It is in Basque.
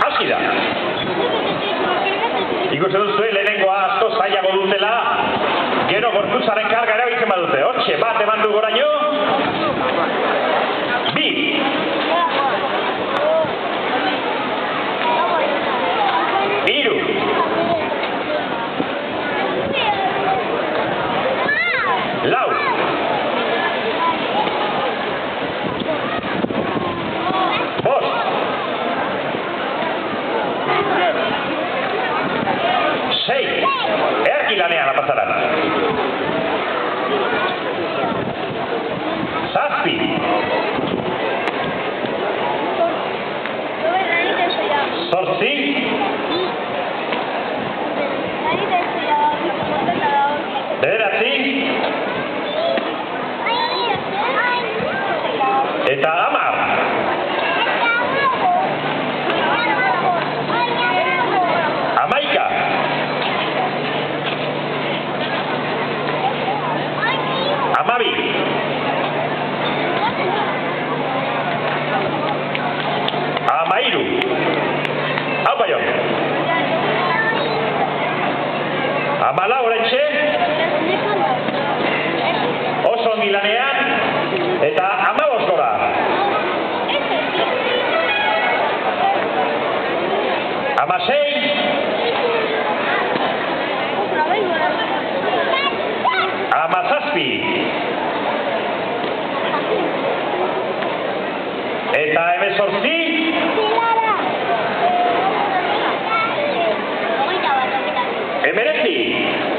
Hasi da. Ikusten duzue lehenengoa asko zailago dutela, gero gorputzaren karga erabiltzen badute. Hortxe, bat eman du goraino. 2. 3. 4. 5. 6. Erki lanean apazaran. 7. 8. 9. Eta 10. 11. 12. 13. Hau baio. 14 oraintxe. Oso ongi lanean. Eta 15 gora. 16. 17. Eta 18. 19.